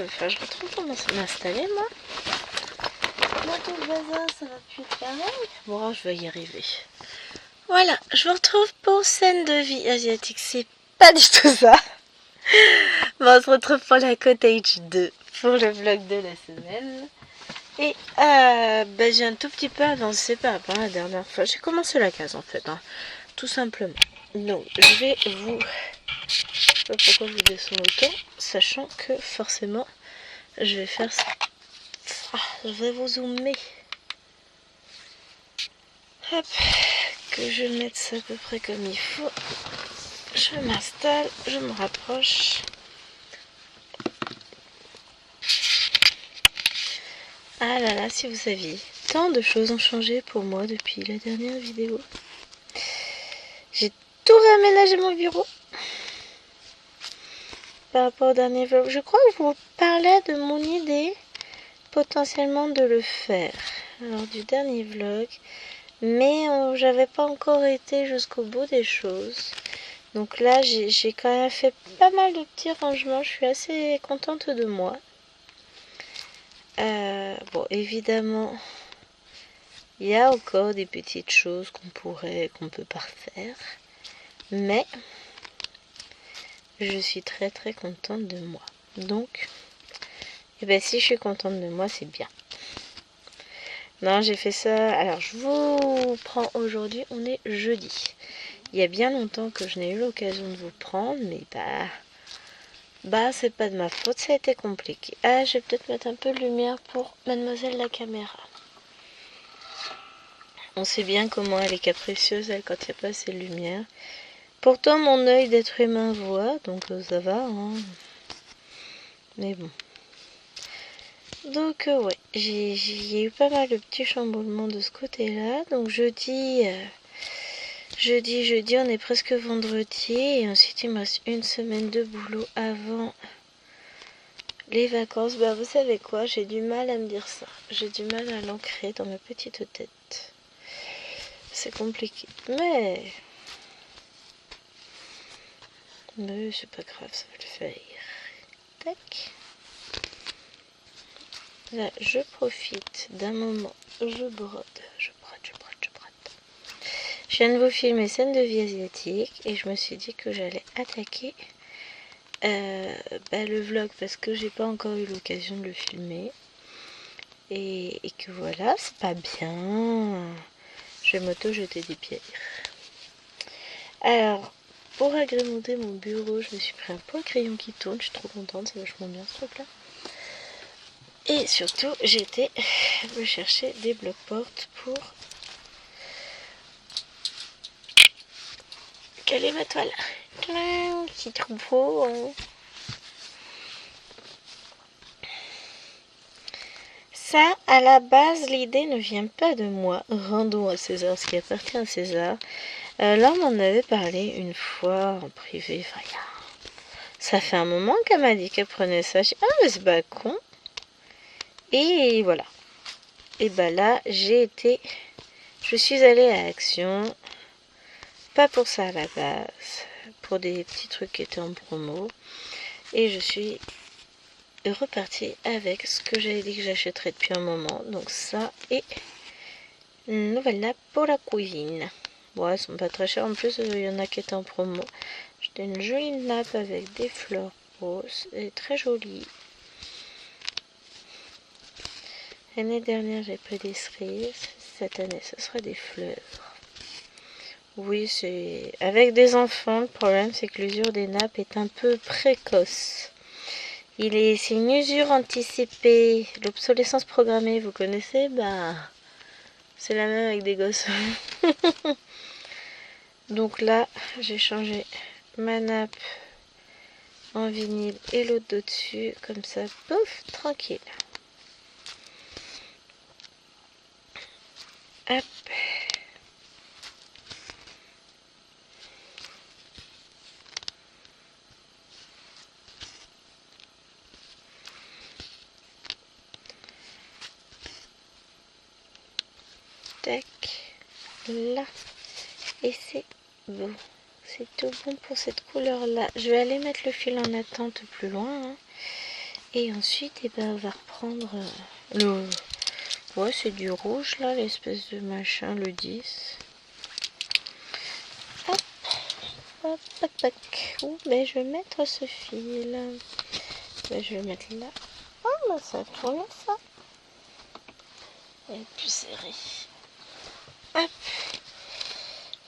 Enfin, je retrouve comment m'installer, moi. Moi, tout le bazar, ça va plus être pareil. Bon, je vais y arriver. Voilà, je vous retrouve pour scène de vie asiatique. C'est pas du tout ça. Bon, on se retrouve pour la Cottage 2, pour le vlog de la semaine. Et j'ai un tout petit peu avancé par rapport à la dernière fois. J'ai commencé la case en fait, hein, tout simplement. Donc, je vais vous... Je sais pas pourquoi je vous descends autant, sachant que forcément, je vais faire ça. Ah, je vais vous zoomer. Hop, que je mette ça à peu près comme il faut. Je m'installe, je me rapproche. Ah là là, si vous saviez, tant de choses ont changé pour moi depuis la dernière vidéo. J'ai tout réaménagé mon bureau par rapport au dernier vlog. Je crois que je vous parlais de mon idée potentiellement de le faire lors du dernier vlog, mais j'avais pas encore été jusqu'au bout des choses. Donc là, j'ai quand même fait pas mal de petits rangements. Je suis assez contente de moi. Bon, évidemment, il y a encore des petites choses qu'on peut parfaire, mais je suis très très contente de moi. Donc, si je suis contente de moi, c'est bien. Non, j'ai fait ça. Alors, je vous prends aujourd'hui. On est jeudi. Il y a bien longtemps que je n'ai eu l'occasion de vous prendre, mais c'est pas de ma faute, ça a été compliqué. Ah, je vais peut-être mettre un peu de lumière pour mademoiselle la caméra. On sait bien comment elle est capricieuse, elle, quand il n'y a pas assez de lumière. Pourtant, mon œil d'être humain voit, donc ça va, hein. Mais bon. Donc, ouais, j'ai eu pas mal de petits chamboulements de ce côté-là. Donc, jeudi, on est presque vendredi. Et ensuite, il me reste une semaine de boulot avant les vacances. Vous savez quoi, j'ai du mal à me dire ça. J'ai du mal à l'ancrer dans ma petite tête. C'est compliqué. Mais c'est pas grave, ça va le faire. Tac. Là, je profite d'un moment. Je brode. Je viens de vous filmer scène de vie asiatique. Et je me suis dit que j'allais attaquer le vlog. Parce que j'ai pas encore eu l'occasion de le filmer. Et que voilà, c'est pas bien. Je vais m'auto-jeter des pierres. Alors, pour agrémenter mon bureau, je me suis pris un pot de crayon qui tourne. Je suis trop contente, c'est vachement bien ce truc-là. Et surtout, j'ai été me chercher des blocs-portes pour caler ma toile. C'est trop beau, hein. Ça, à la base, l'idée ne vient pas de moi. Rendons à César ce qui appartient à César. Là, on m'en avait parlé une fois en privé. Enfin, ça fait un moment qu'elle m'a dit qu'elle prenait ça. J'ai dit, ah, mais c'est pas con. Et voilà. Et là, je suis allée à Action. Pas pour ça à la base. Pour des petits trucs qui étaient en promo. Et je suis repartie avec ce que j'avais dit que j'achèterais depuis un moment. Donc ça et une nouvelle nappe pour la cuisine. Bon, elles sont pas très chères. En plus, il y en a qui étaient en promo. J'étais une jolie nappe avec des fleurs roses. Elle est très jolie. L'année dernière, j'ai pris des cerises. Cette année, ce sera des fleurs. Oui, c'est... Avec des enfants, le problème, c'est que l'usure des nappes est un peu précoce. C'est une usure anticipée. L'obsolescence programmée, vous connaissez? C'est la même avec des gosses. Donc là, j'ai changé ma nappe en vinyle et l'autre d'au-dessus. Comme ça, pouf, tranquille. Hop. Tac. Là. Et c'est bon. C'est tout bon pour cette couleur-là. Je vais aller mettre le fil en attente plus loin. Hein. Et ensuite, eh ben, on va reprendre le... Ouais, c'est du rouge là, l'espèce de machin, le 10. Hop, hop, hop, hop. Ouh, ben, je vais mettre ce fil. Ben, je vais le mettre là. Oh, ben, ça tourne ça. Elle est plus serrée. Hop,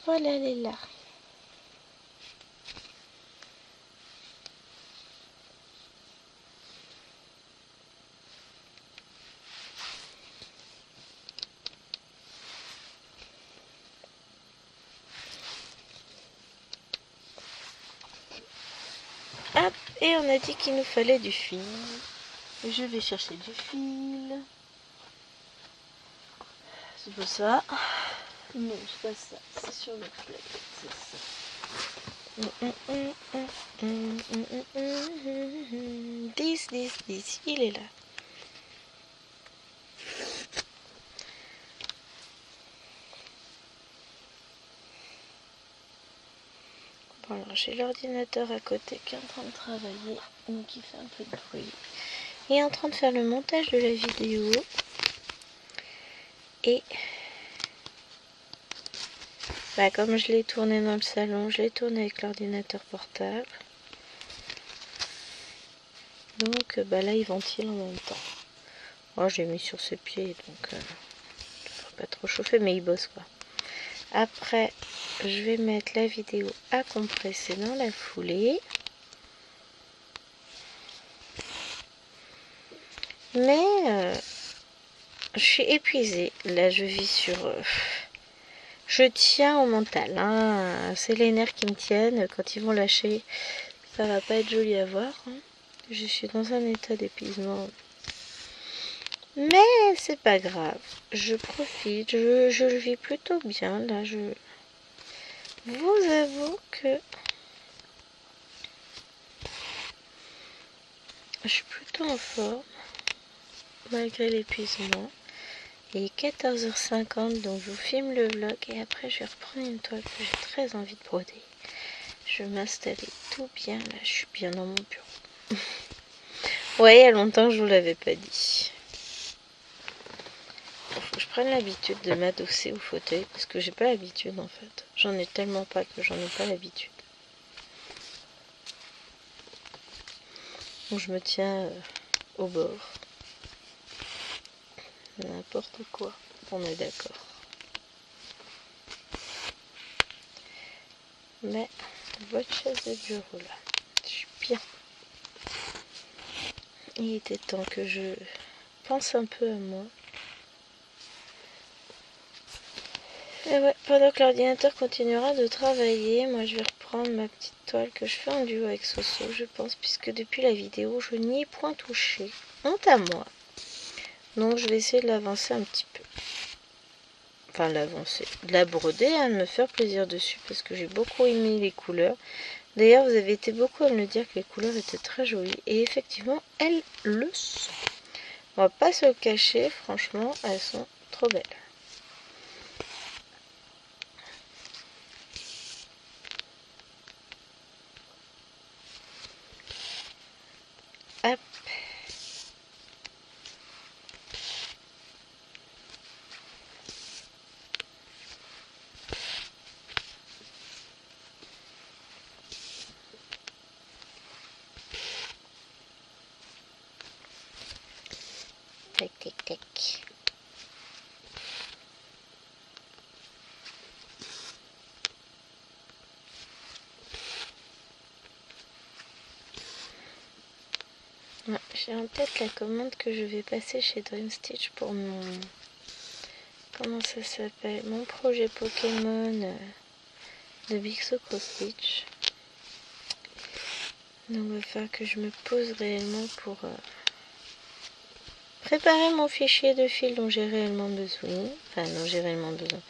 voilà, elle est là. Hop, et on a dit qu'il nous fallait du fil. Je vais chercher du fil. C'est pas ça. Non, c'est pas ça. C'est sur le plate. C'est ça. 10. Il est là. Bon, alors j'ai l'ordinateur à côté qui est en train de travailler. Donc il fait un peu de bruit. Il est en train de faire le montage de la vidéo. Et bah, comme je l'ai tourné dans le salon, je l'ai tourné avec l'ordinateur portable. Donc bah, là il ventile en même temps. Oh, j'ai mis sur ses pieds, donc il ne devrait pas trop chauffer, mais il bosse quoi. Après, je vais mettre la vidéo à compresser dans la foulée. Mais je suis épuisée. Là, je vis sur... je tiens au mental. Hein. C'est les nerfs qui me tiennent. Quand ils vont lâcher, ça va pas être joli à voir. Hein. Je suis dans un état d'épuisement. Mais c'est pas grave. Je profite. Je le vis plutôt bien. Là, je vous avoue que je suis plutôt en forme. Malgré l'épuisement. Il est 14h50, donc je vous filme le vlog et après je vais reprendre une toile que j'ai très envie de broder. Je vais m'installer tout bien, là je suis bien dans mon bureau. Ouais, il y a longtemps que je vous l'avais pas dit. Il faut que je prenne l'habitude de m'adosser au fauteuil parce que j'ai pas l'habitude en fait. J'en ai tellement pas que j'en ai pas l'habitude. Donc je me tiens au bord. N'importe quoi, on est d'accord. Mais votre chaise de bureau là, je suis bien. Il était temps que je pense un peu à moi. Et ouais, pendant que l'ordinateur continuera de travailler, moi je vais reprendre ma petite toile que je fais en duo avec Soso, je pense, puisque depuis la vidéo, je n'y ai point touché. Honte à moi. Donc je vais essayer de l'avancer un petit peu. Enfin, l'avancer. De la broder, hein, de me faire plaisir dessus, parce que j'ai beaucoup aimé les couleurs. D'ailleurs, vous avez été beaucoup à me dire que les couleurs étaient très jolies. Et effectivement, elles le sont. On va pas se le cacher, franchement, elles sont trop belles. Hop. Tac, tac, tac. J'ai en tête la commande que je vais passer chez Dream Stitch pour mon... Comment ça s'appelle? Mon projet Pokémon de Big Cross Stitch. Donc il va falloir que je me pose réellement pour préparer mon fichier de fil dont j'ai réellement besoin. Enfin, dont j'ai réellement besoin.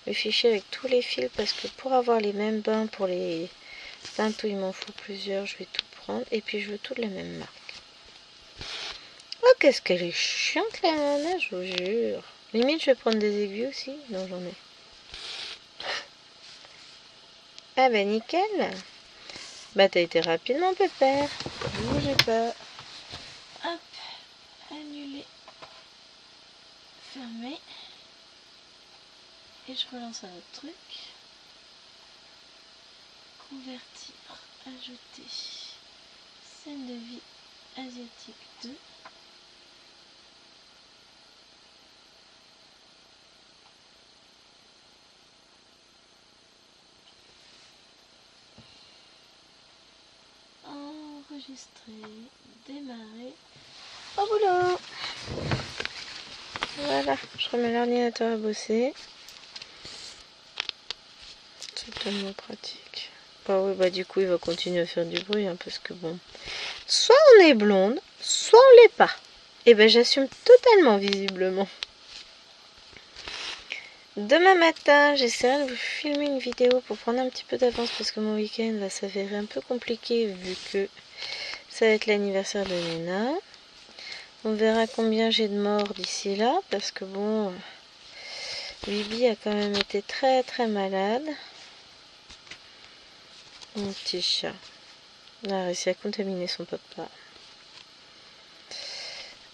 Le fichier avec tous les fils, parce que pour avoir les mêmes bains pour les teintes où il m'en faut plusieurs, je vais tout prendre. Et puis je veux toutes les mêmes marques. Oh, qu'est-ce qu'elle est chiante la nana, je vous jure. Limite, je vais prendre des aiguilles aussi. Non, j'en ai. Ah bah nickel. Bah t'as été rapide mon pépère. Bougez pas. fermer. Et je relance un autre truc. Convertir, ajouter scène de vie asiatique 2. Enregistrer, démarrer, au boulot. Voilà, je remets l'ordinateur à bosser. C'est tellement pratique. Bah oui, bah du coup il va continuer à faire du bruit, hein, parce que bon, soit on est blonde, soit on l'est pas. Et ben j'assume totalement, visiblement. Demain matin, j'essaierai de vous filmer une vidéo pour prendre un petit peu d'avance, parce que mon week-end va s'avérer un peu compliqué vu que ça va être l'anniversaire de Nena. On verra combien j'ai de morts d'ici là, parce que bon, Bibi a quand même été très très malade. Mon petit chat a réussi à contaminer son papa.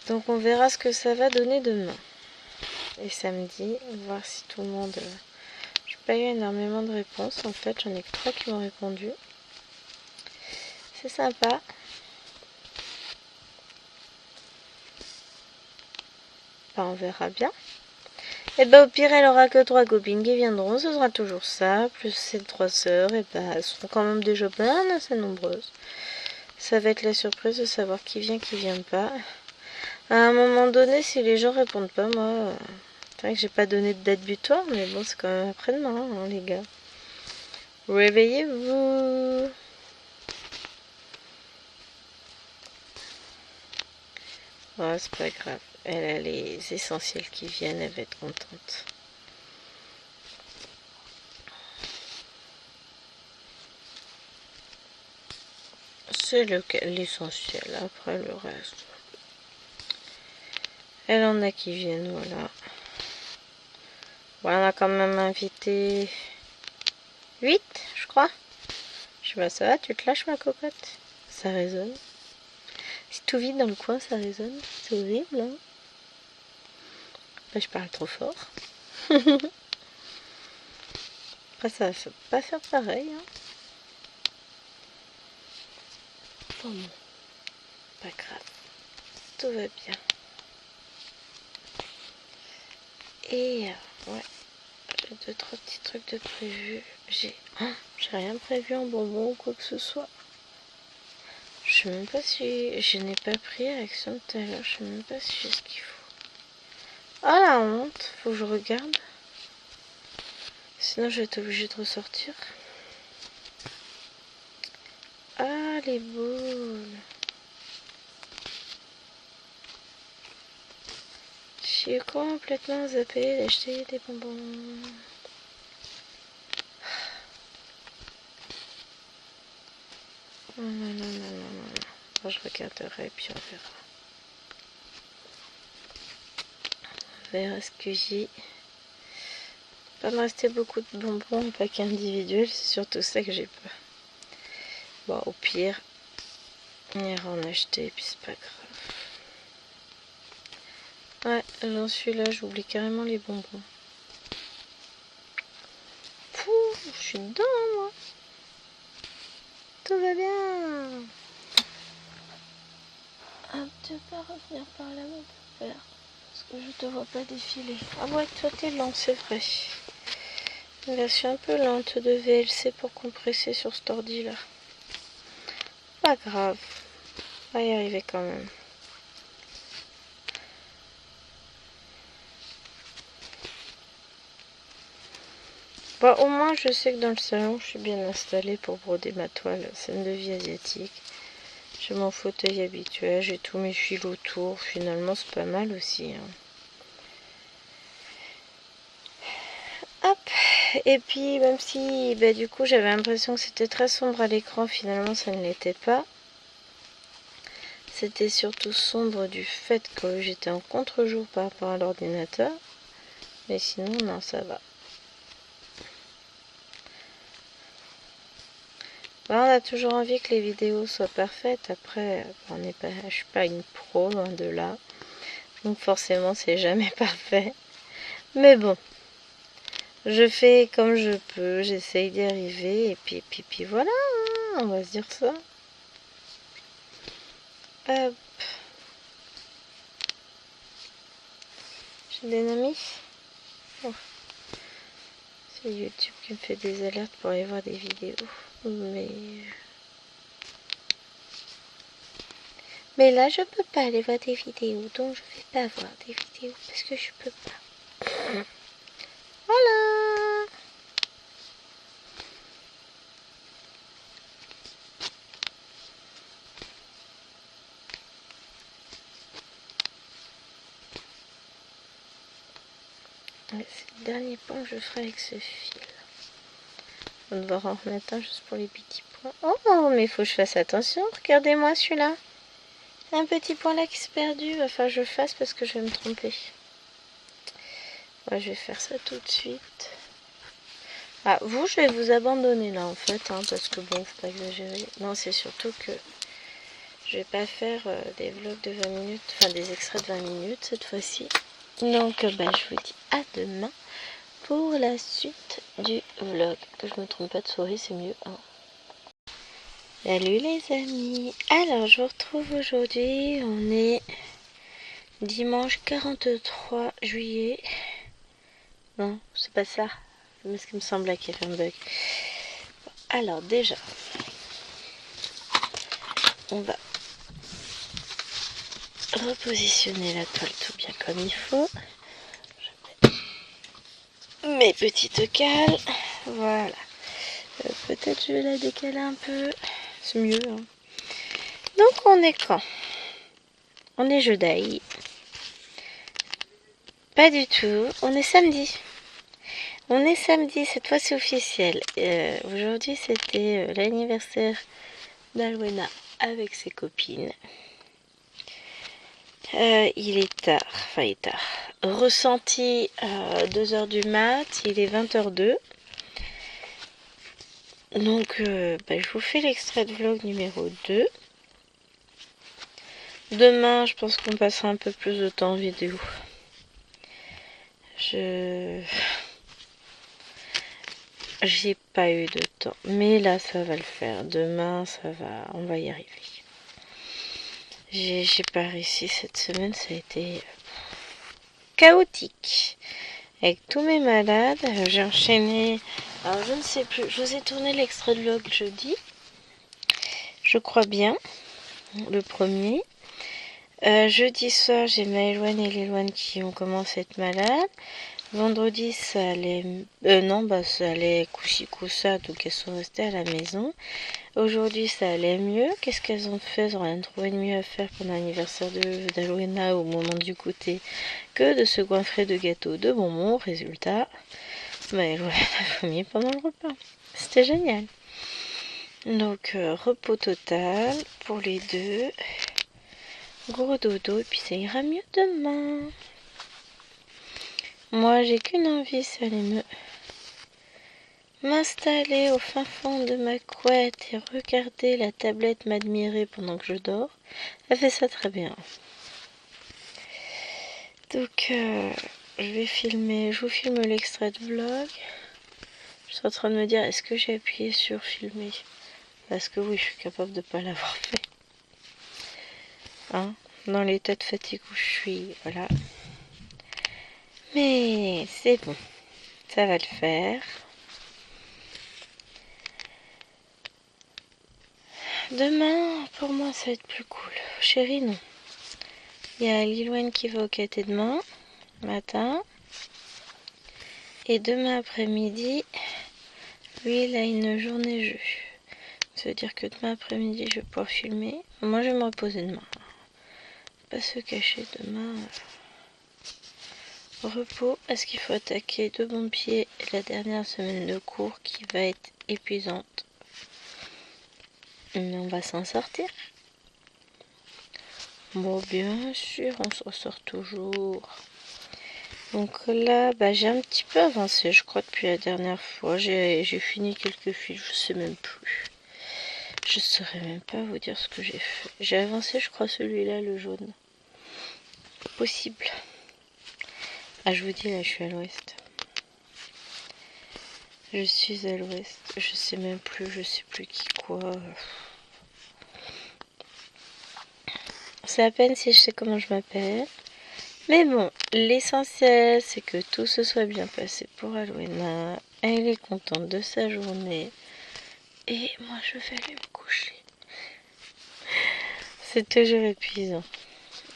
Donc on verra ce que ça va donner demain. Et samedi, voir si tout le monde... J'ai pas eu énormément de réponses, en fait, j'en ai que 3 qui m'ont répondu. C'est sympa. Bah, on verra bien. Et bah au pire, elle aura que 3 copines qui viendront, ce sera toujours ça, plus ses 3 sœurs, et bah elles seront quand même déjà bien assez nombreuses. Ça va être la surprise de savoir qui vient pas. À un moment donné, si les gens répondent pas, moi... C'est vrai que j'ai pas donné de date butoir, mais bon, c'est quand même après-demain, hein, les gars. Réveillez-vous! Oh, c'est pas grave. Elle a les essentiels qui viennent, elle va être contente. C'est l'essentiel, après le reste. Elle en a qui viennent, voilà. Bon, on a quand même invité 8, je crois. Je sais pas, ça va, tu te lâches ma cocotte? Ça résonne. Si tout vide dans le coin, ça résonne. C'est horrible, hein? Bah, je parle trop fort. Après, ça va pas faire pareil, hein. Bon, pas grave. Tout va bien. Et ouais, j'ai 2-3 petits trucs de prévu. J'ai rien prévu en bonbon ou quoi que ce soit. Je sais même pas si... Je n'ai pas pris Action tout à l'heure. Je sais même pas si j'ai ce qu'il faut. Ah la honte. Faut que je regarde. Sinon je vais être obligée de ressortir. Ah les boules. J'ai complètement zappé d'acheter des bonbons. Non, non, non, non, non, non. Bon, je regarderai puis on verra. On verra ce que j'ai. Pas me rester beaucoup de bonbons en paquet individuel, c'est surtout ça que j'ai peur. Bon, au pire, on ira en acheter et puis c'est pas grave. Ouais, j'en suis là, j'oublie carrément les bonbons. Pouh, je suis dedans, moi. Tout va bien. Hop, tu veux pas revenir par là, mon père? Parce que je te vois pas défiler. Ah ouais, toi t'es lent, c'est vrai. Une version un peu lente de VLC pour compresser sur cet ordi là. Pas grave. On va y arriver quand même. Bon, au moins je sais que dans le salon je suis bien installée pour broder ma toile scène de vie asiatique. J'ai mon fauteuil habituel, j'ai tous mes fils autour. Finalement c'est pas mal aussi, hein. Hop. Et puis même si bah, du coup j'avais l'impression que c'était très sombre à l'écran, finalement ça ne l'était pas. C'était surtout sombre du fait que j'étais en contre-jour par rapport à l'ordinateur. Mais sinon non, ça va. Bah, on a toujours envie que les vidéos soient parfaites. Après, je suis pas une pro, loin de là. Donc forcément, c'est jamais parfait. Mais bon, je fais comme je peux, j'essaye d'y arriver, et puis voilà, hein, on va se dire ça. Hop. J'ai des amis. Oh. C'est YouTube qui me fait des alertes pour aller voir des vidéos. Mais là, je peux pas aller voir des vidéos, donc je vais pas voir des vidéos parce que je peux pas. Voilà. C'est le dernier point que je ferai avec ce fil. On va devoir en remettre un juste pour les petits points. Oh, mais il faut que je fasse attention. Regardez-moi celui-là. Un petit point là qui s'est perdu. Enfin, je fasse parce que je vais me tromper. Ouais, je vais faire ça tout de suite. Ah, vous, je vais vous abandonner là en fait, hein, parce que bon, faut pas exagérer. Non, c'est surtout que je vais pas faire des vlogs de 20 minutes, enfin des extraits de 20 minutes cette fois-ci. Donc, je vous dis à demain pour la suite du vlog. Que je me trompe pas de souris, c'est mieux. Hein. Salut les amis. Alors, je vous retrouve aujourd'hui. On est dimanche 43 juillet. Non, c'est pas ça. Mais ce qui me semble qu'il y avait un bug. Alors, déjà, on va repositionner la toile tout bien comme il faut. Je mets mes petites cales. Voilà. Peut-être je vais la décaler un peu. C'est mieux. Hein. Donc on est quand? On est jeudi. Pas du tout. On est samedi. On est samedi. Cette fois c'est officiel. Aujourd'hui c'était l'anniversaire d'Alwena avec ses copines. Il est tard. Enfin il est tard. Ressenti 2h du mat. Il est 20h02. Donc, je vous fais l'extrait de vlog numéro 2. Demain, je pense qu'on passera un peu plus de temps en vidéo. J'ai pas eu de temps. Mais là, ça va le faire. Demain, ça va. On va y arriver. J'ai pas réussi cette semaine. Ça a été chaotique. Avec tous mes malades, j'ai enchaîné. Alors, je ne sais plus. Je vous ai tourné l'extrait de vlog jeudi. Je crois bien. Le premier. Jeudi soir, j'ai Maëloine et Léloine qui ont commencé à être malades. Vendredi, ça allait... ça allait couchi-coussa, donc elles sont restées à la maison. Aujourd'hui, ça allait mieux. Qu'est-ce qu'elles ont fait? Elles n'ont rien trouvé de mieux à faire pendant l'anniversaire d'Alwena au moment du goûter que de se goinfrer de gâteaux de bonbons. Résultat, Maëloine a vomi pendant le repas. C'était génial. Donc, repos total pour les deux. Gros dodo, et puis ça ira mieux demain. Moi, j'ai qu'une envie, c'est aller m'installer au fin fond de ma couette et regarder la tablette m'admirer pendant que je dors. Elle fait ça très bien. Donc, je vous filme l'extrait de vlog. Je suis en train de me dire, est-ce que j'ai appuyé sur filmer? Parce que oui, je suis capable de ne pas l'avoir fait. Hein? Dans l'état de fatigue où je suis, voilà. Mais c'est bon, ça va le faire. Demain, pour moi, ça va être plus cool. Chérie, non. Il y a Liloine qui va au caté demain, matin. Et demain après-midi, lui, il a une journée jeu. Ça veut dire que demain après-midi, je vais pouvoir filmer. Moi, je vais me reposer demain. Pas se cacher demain. Repos, parce qu'il faut attaquer de bon pied la dernière semaine de cours qui va être épuisante. Mais on va s'en sortir. Bon, bien sûr, on s'en sort toujours. Donc là, j'ai un petit peu avancé, je crois, depuis la dernière fois. J'ai fini quelques fils, je sais même plus. Je saurais même pas vous dire ce que j'ai fait. J'ai avancé, je crois, celui-là, le jaune. possible. Ah, je vous dis, là, je suis à l'ouest. Je suis à l'ouest. Je sais même plus, je sais plus qui quoi. C'est à peine si je sais comment je m'appelle. Mais bon, l'essentiel, c'est que tout se soit bien passé pour Alwena. Elle est contente de sa journée. Et moi, je vais aller me coucher. C'est toujours épuisant.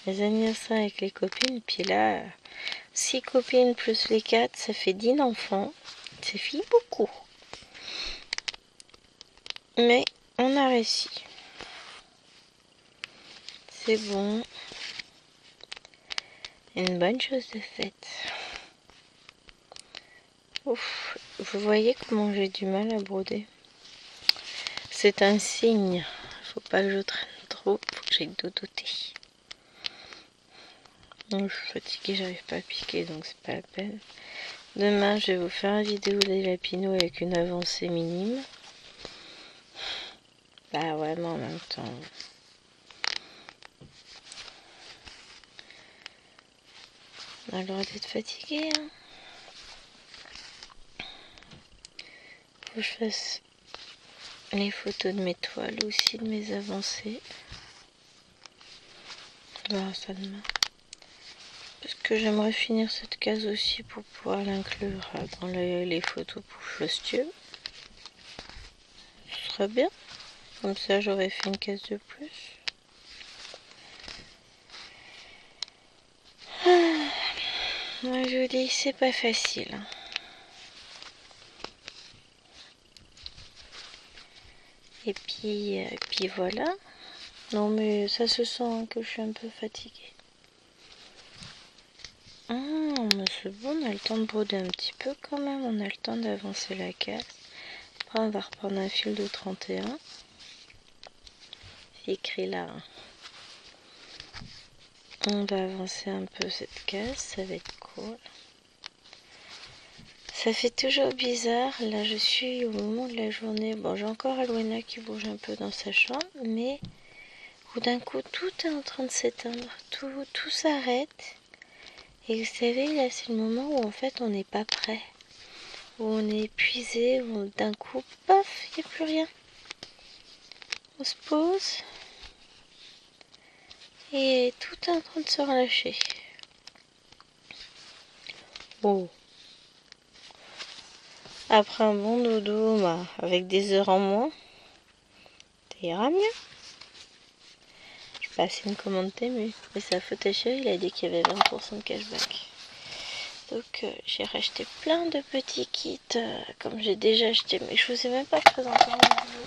Les anniversaires avec les copines, puis là, 6 copines plus les 4, ça fait 10 enfants. Ça fait beaucoup. Mais on a réussi. C'est bon. Une bonne chose de faite. Ouf, vous voyez comment j'ai du mal à broder. C'est un signe. Faut pas que je traîne trop, faut que j'aille dodoter. Je suis fatiguée, j'arrive pas à piquer, donc c'est pas la peine. Demain, je vais vous faire une vidéo des lapinots avec une avancée minime. Bah ouais, mais en même temps... on a le droit d'être fatigué, hein. Faut que je fasse les photos de mes toiles aussi, de mes avancées. On verra ça demain. Parce que j'aimerais finir cette case aussi pour pouvoir l'inclure dans les photos pour Flostieux. Ce sera bien. Comme ça, j'aurais fait une case de plus. Moi, je vous dis, c'est pas facile. Et puis voilà. Non, mais ça se sent que je suis un peu fatiguée. Mais c'est bon, on a le temps de broder un petit peu quand même. On a le temps d'avancer la case. Après, on va reprendre un fil de 31. C'est écrit là. On va avancer un peu cette case, ça va être cool. Ça fait toujours bizarre. Là, je suis au moment de la journée. Bon, j'ai encore Alwena qui bouge un peu dans sa chambre, mais où d'un coup, tout est en train de s'éteindre. Tout s'arrête. Et vous savez, là, c'est le moment où en fait, on n'est pas prêt. Où on est épuisé, où d'un coup, paf, il n'y a plus rien. On se pose. Et tout est en train de se relâcher. Oh. Après un bon dodo, bah, avec des heures en moins, ça ira mieux. Je sais pas si une commande Temu, mais sa faute à chérie, il a dit qu'il y avait 20% de cashback. Donc j'ai racheté plein de petits kits, comme j'ai déjà acheté, mais je vous ai même pas présenté en vidéo.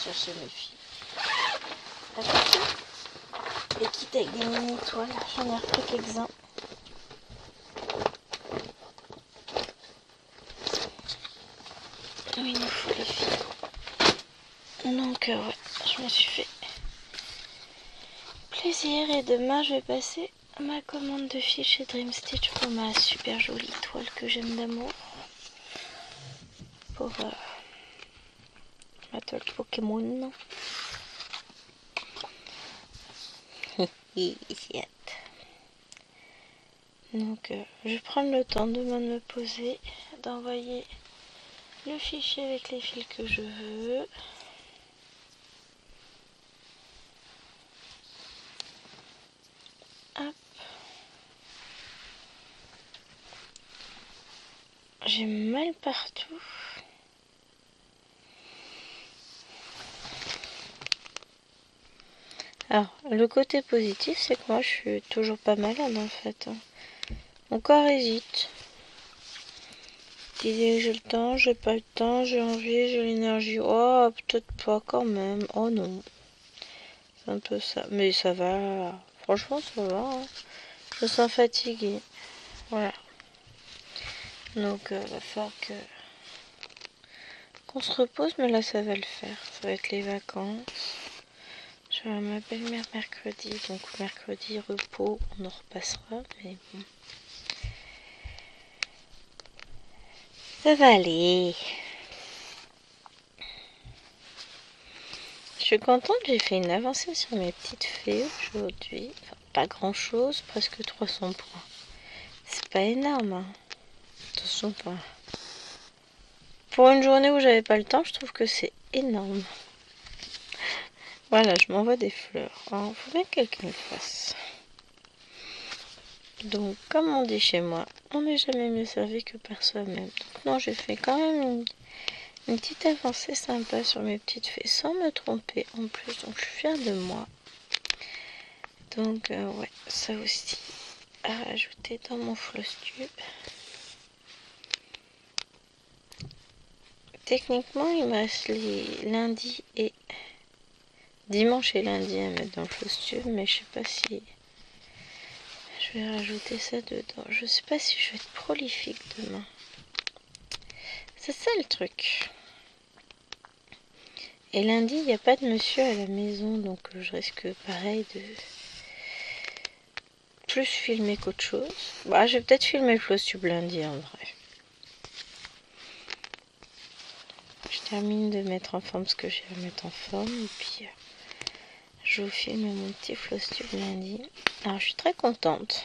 Chercher mes filles. Attention. Les kits avec des mini toiles, j'en ai repris quelques-uns. Oui, il nous faut les filles. Donc ouais, je me suis fait plaisir et demain je vais passer ma commande de filles chez Dream Stitch pour ma super jolie toile que j'aime d'amour. Pour ma toile Pokémon. Ici. Donc je vais prendre le temps demain de me poser, d'envoyer le fichier avec les fils que je veux. Hop. J'ai mal partout. Alors, le côté positif, c'est que moi, je suis toujours pas malade, en fait. Mon corps hésite. Disait j'ai le temps, j'ai pas le temps, j'ai envie, j'ai l'énergie. Oh, peut-être pas quand même. Oh non. C'est un peu ça. Mais ça va. Franchement, ça va. Hein. Je me sens fatiguée. Voilà. Donc, va falloir qu'on se repose, mais là, ça va le faire. Ça va être les vacances. Je vais à ma belle-mère mercredi. Donc, mercredi, repos. On en repassera, mais bon. Ça va aller. Je suis contente, j'ai fait une avancée sur mes petites fées aujourd'hui. Enfin, pas grand chose, presque 300 points. C'est pas énorme, hein. Attention pas. Pour une journée où j'avais pas le temps, je trouve que c'est énorme. Voilà, je m'envoie des fleurs. Alors, faut bien que quelqu'un le fasse. Donc, comme on dit chez moi, on n'est jamais mieux servi que par soi-même. Donc, non, j'ai fait quand même une petite avancée sympa sur mes petites fées sans me tromper en plus. Donc, je suis fière de moi. Donc, ouais, ça aussi à rajouter dans mon floss tube. Techniquement, il me reste les lundis et dimanche et lundi à mettre dans le floss tube, mais je sais pas si je vais rajouter ça dedans. Je sais pas si je vais être prolifique demain. C'est ça le truc. Et lundi, il n'y a pas de monsieur à la maison, donc je risque pareil de plus filmer qu'autre chose. Bah, je vais peut-être filmer le floss tube lundi en vrai. Je termine de mettre en forme ce que j'ai à mettre en forme et puis je vous filme mon petit floss tube lundi. Alors je suis très contente.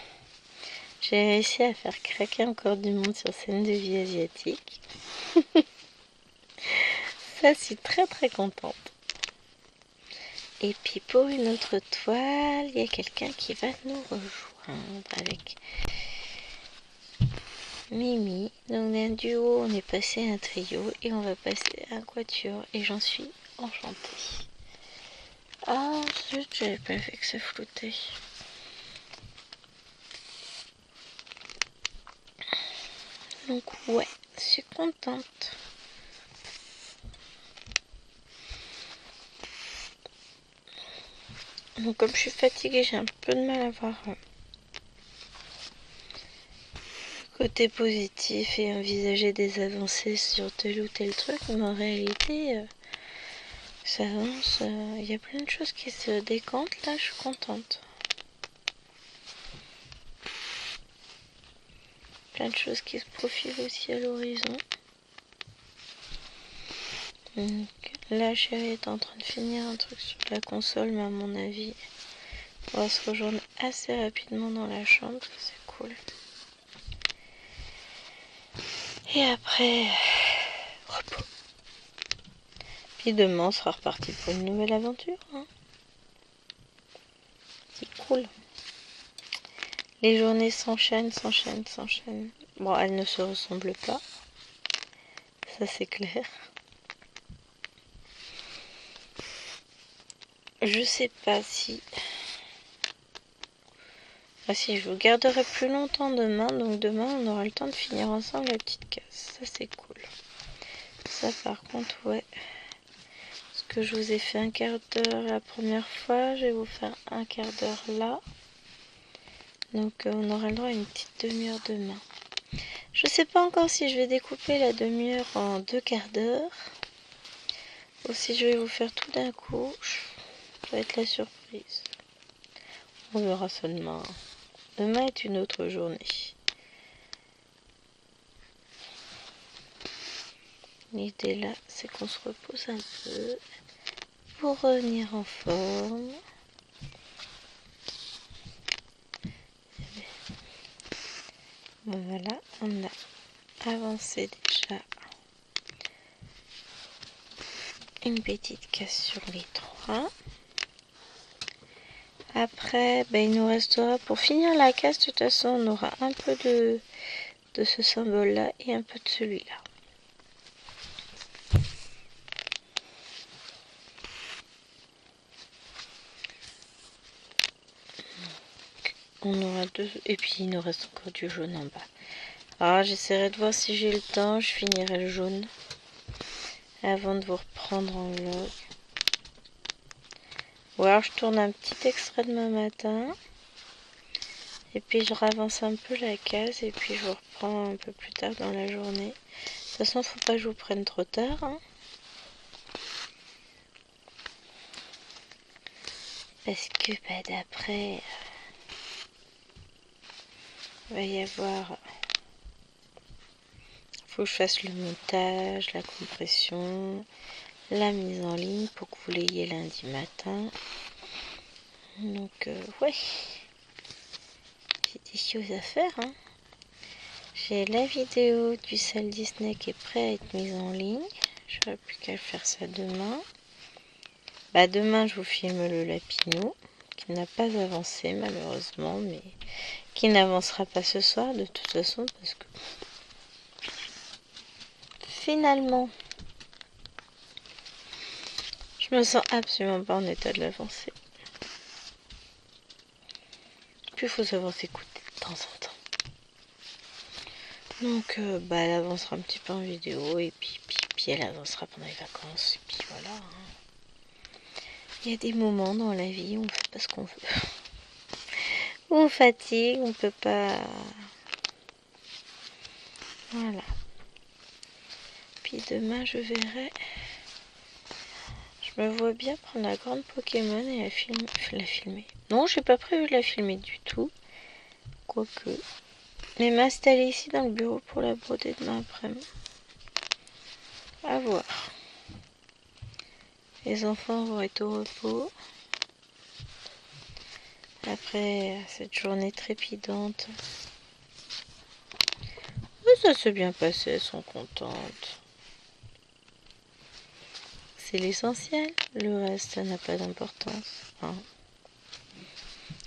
J'ai réussi à faire craquer encore du monde sur scène de vie asiatique. Ça, je suis très très contente. Et puis pour une autre toile, il y a quelqu'un qui va nous rejoindre avec Mimi. Donc d'un duo, on est passé à un trio et on va passer à un quatuor et j'en suis enchantée. Ah zut, j'avais pas fait que ça floutait. Donc ouais, je suis contente. Donc comme je suis fatiguée, j'ai un peu de mal à voir côté positif et envisager des avancées sur tel ou tel truc, mais en réalité, ça avance. Il y a plein de choses qui se décantent, là, je suis contente. Plein de choses qui se profilent aussi à l'horizon. Donc là, chérie est en train de finir un truc sur la console, mais à mon avis, on va se rejoindre assez rapidement dans la chambre, c'est cool. Et après, repos. Puis demain, on sera reparti pour une nouvelle aventure. Hein. C'est cool. Les journées s'enchaînent, s'enchaînent, s'enchaînent. Bon, elles ne se ressemblent pas. Ça, c'est clair. Je sais pas si... Ah si, je vous garderai plus longtemps demain. Donc demain, on aura le temps de finir ensemble la petite case. Ça, c'est cool. Ça, par contre, ouais. Parce que je vous ai fait un quart d'heure la première fois. Je vais vous faire un quart d'heure là. Donc, on aura le droit à une petite demi-heure demain. Je sais pas encore si je vais découper la demi-heure en 2 quarts d'heure. Ou si je vais vous faire tout d'un coup. Ça va être la surprise. On verra seulement. Demain est une autre journée. L'idée là, c'est qu'on se repose un peu pour revenir en forme. Voilà, on a avancé déjà une petite case sur les 3. Après, ben, il nous restera, pour finir la case, de toute façon, on aura un peu de ce symbole-là et un peu de celui-là. On aura deux, et puis il nous reste encore du jaune en bas. Alors j'essaierai de voir si j'ai le temps, je finirai le jaune avant de vous reprendre en vlog. Ou alors je tourne un petit extrait demain matin. Et puis je ravance un peu la case et puis je vous reprends un peu plus tard dans la journée. De toute façon, faut pas que je vous prenne trop tard. Hein. Parce que bah, d'après, il va y avoir... Faut que je fasse le montage, la compression, la mise en ligne pour que vous l'ayez lundi matin. Donc, ouais. des choses à faire. Hein. J'ai la vidéo du salle Disney qui est prête à être mise en ligne. Je n'aurai plus qu'à faire ça demain. Bah demain je vous filme le Lapinou qui n'a pas avancé malheureusement, mais qui n'avancera pas ce soir de toute façon parce que finalement je me sens absolument pas en état de l'avancer. Puis il faut savoir s'écouter de temps en temps. Donc bah elle avancera un petit peu en vidéo et puis elle avancera pendant les vacances et puis voilà. Hein. Il y a des moments dans la vie où on fait pas ce qu'on veut. Où on fatigue, on peut pas. Voilà. Puis demain je verrai. Je me vois bien prendre la grande Pokémon et la filmer. Non, j'ai pas prévu de la filmer du tout. Quoique. Mais m'installer ici dans le bureau pour la broder demain après-midi. À voir. Les enfants vont être au repos. Après cette journée trépidante. Mais ça s'est bien passé, elles sont contentes. C'est l'essentiel. Le reste, ça n'a pas d'importance. Hein.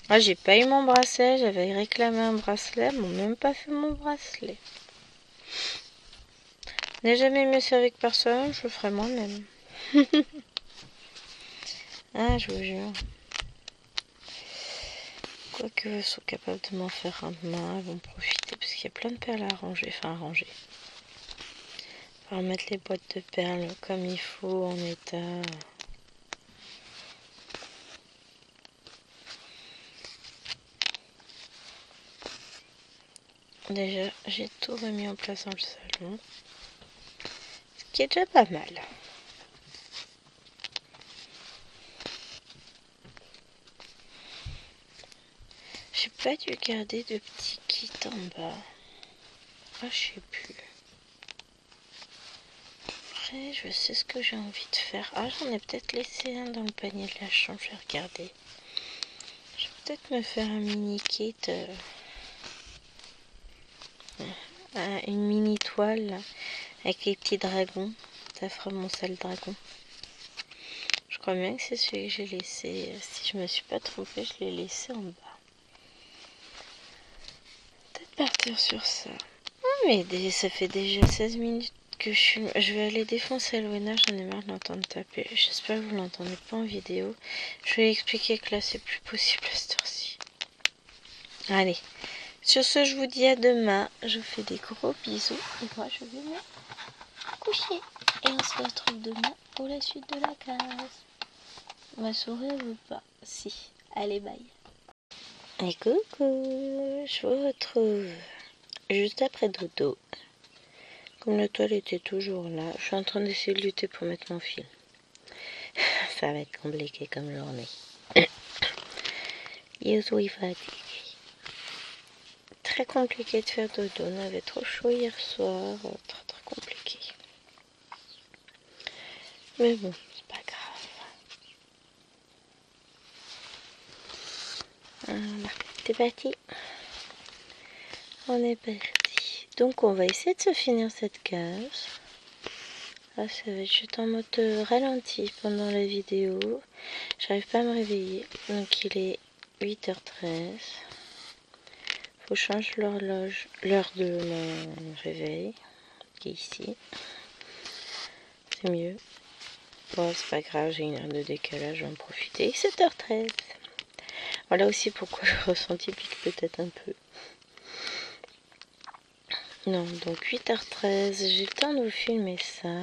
Ah, j'ai pas eu mon bracelet. J'avais réclamé un bracelet. Ils m'ont même pas fait mon bracelet. Je n'ai jamais mieux servi que personne. Je le ferai moi-même. Ah, je vous jure. Quoique elles sont capables de m'en faire un demain, elles vont profiter parce qu'il y a plein de perles à ranger. Enfin, à ranger. On va remettre les boîtes de perles comme il faut en état. Déjà, j'ai tout remis en place dans le salon. Ce qui est déjà pas mal. J'ai pas dû garder de petits kits en bas. Ah, je sais plus. Après, je sais ce que j'ai envie de faire. Ah, j'en ai peut-être laissé un dans le panier de la chambre. Je vais regarder. Je vais peut-être me faire un mini kit. Une mini toile là, avec les petits dragons. Ça fera mon sale dragon. Je crois bien que c'est celui que j'ai laissé. Si je me suis pas trompée, je l'ai laissé en bas. Peut-être partir sur ça. Oh, mais ça fait déjà 16 minutes que je vais aller défoncer Alwena. J'en ai marre de l'entendre taper. J'espère que vous l'entendez pas en vidéo. Je vais expliquer que là c'est plus possible à cette heure-ci. Allez. Sur ce, je vous dis à demain. Je vous fais des gros bisous. Et moi, je vais me coucher. Et on se retrouve demain pour la suite de la case. Ma souris ne veut pas. Si. Allez, bye. Et coucou. Je vous retrouve juste après dodo. Comme la toile était toujours là, je suis en train d'essayer de lutter pour mettre mon fil. Ça va être compliqué comme journée. Je suis fatiguée. Très compliqué de faire dodo. On avait trop chaud hier soir. Très compliqué. Mais bon, c'est pas grave. Voilà, c'est parti. On est parti. Donc on va essayer de se finir cette case. Ah, ça va être juste en mode ralenti pendant la vidéo. J'arrive pas à me réveiller. Donc il est 8h13. Faut que je change l'horloge, l'heure de mon réveil, qui est ici. C'est mieux. Bon, c'est pas grave, j'ai une heure de décalage, je vais en profiter. 7h13. Voilà aussi pourquoi je ressentis pique peut-être un peu. Non, donc 8h13, j'ai le temps de vous filmer ça.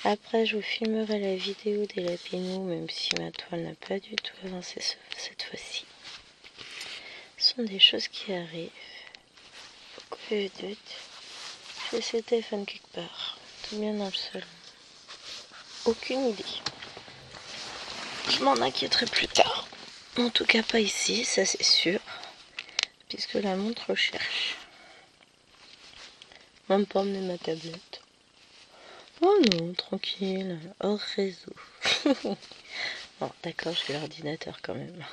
Après, je vous filmerai la vidéo des lapinous, même si ma toile n'a pas du tout avancé cette fois-ci. Ce sont des choses qui arrivent. Pourquoi je doute? Je laisse le téléphone quelque part, tout bien dans le salon. Aucune idée. Je m'en inquiéterai plus tard. En tout cas, pas ici, ça c'est sûr. Puisque la montre cherche. Même pas emmener ma tablette. Oh non, tranquille, hors réseau. Bon, d'accord, je fais l'ordinateur quand même.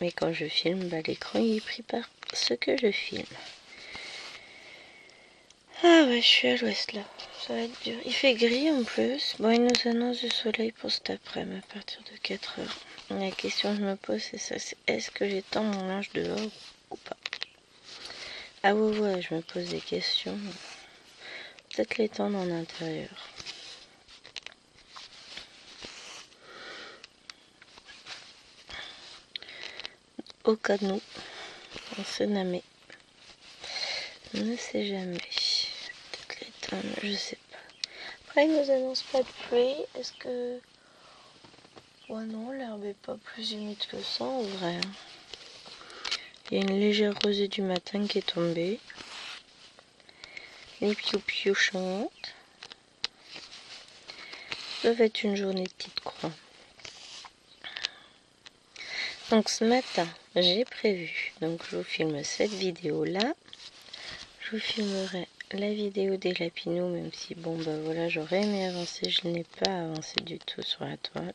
Mais quand je filme, bah, l'écran il est pris par ce que je filme. Ah ouais, je suis à l'ouest là. Ça va être dur. Il fait gris en plus. Bon, il nous annonce du soleil pour cet après-midi à partir de 4 heures. La question que je me pose, c'est ça, c'est est-ce que j'étends mon linge dehors ou pas? Ah ouais, je me pose des questions. Peut-être l'étendre en intérieur. Au cas de nous, on sait jamais. On ne sait jamais. Peut-être l'étendre, je sais pas. Après, il nous annonce pas de pluie. Est-ce que... Ouais non, l'herbe est pas plus humide que ça en vrai. Il y a une légère rosée du matin qui est tombée. Les piou-piou chantent. Ça va être une journée de petite croix. Donc ce matin, j'ai prévu, donc je vous filme cette vidéo-là. Je vous filmerai la vidéo des lapinous, même si bon bah voilà, j'aurais aimé avancer, je n'ai pas avancé du tout sur la toile.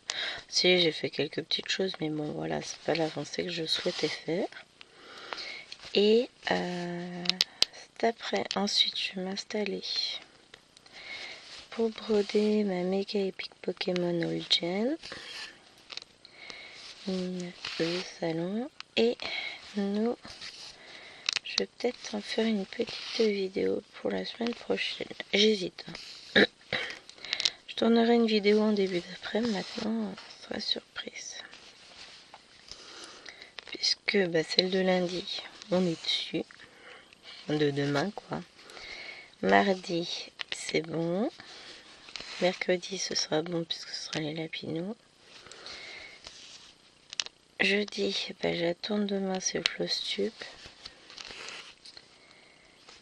Si, j'ai fait quelques petites choses, mais bon voilà, c'est pas l'avancée que je souhaitais faire. Et c'est après, ensuite je vais m'installer pour broder ma méga épique Pokémon All Gen. Le salon et nous, je vais peut-être en faire une petite vidéo pour la semaine prochaine. J'hésite. Je tournerai une vidéo en début d'après-midi. Maintenant, ce sera surprise. Puisque celle de lundi, on est dessus. De demain, quoi. Mardi, c'est bon. Mercredi, ce sera bon puisque ce sera les lapinous. Jeudi, j'attends demain, c'est le floss tube.